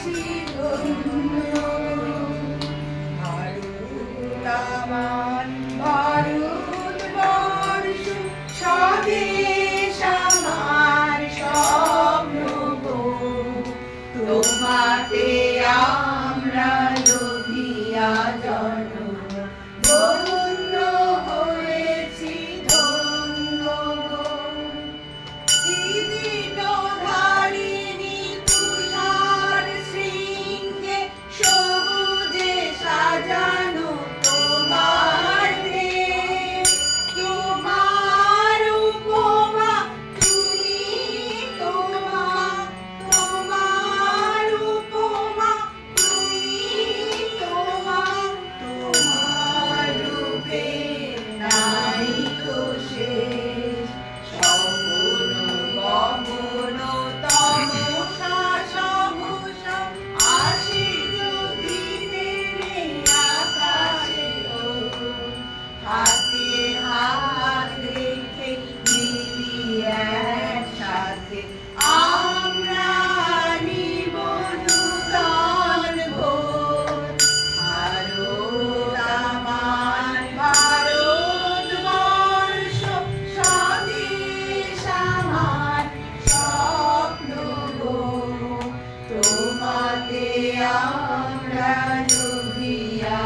আছি ধন্য। ভারত আমার, ভারতবর্ষ স্বদেশ আমার স্বপ্ন গো। তোমাতে আমরা লোভিয়া জন্ম, ধন্য হয়েছি ধন্য গো। ধারিণী তুষার শৃঙ্গে সবুজে সাজানো তোমার দেশ। তোমার উপমা তুমি, তোমার উপমা তুমি, তোমার রূপে নাই তো শেষ। স্বপন গগন তমসা সমসা আসে যদি নেমে আকাশে গো। হাতে হাত রেখে মিলি একসাথে আমরা নিব নূতন ভোর। ভারত আমার, ভারতবর্ষ স্বদেশ আমার স্বপ্ন গো। তোমাতে আমরা লোভিয়া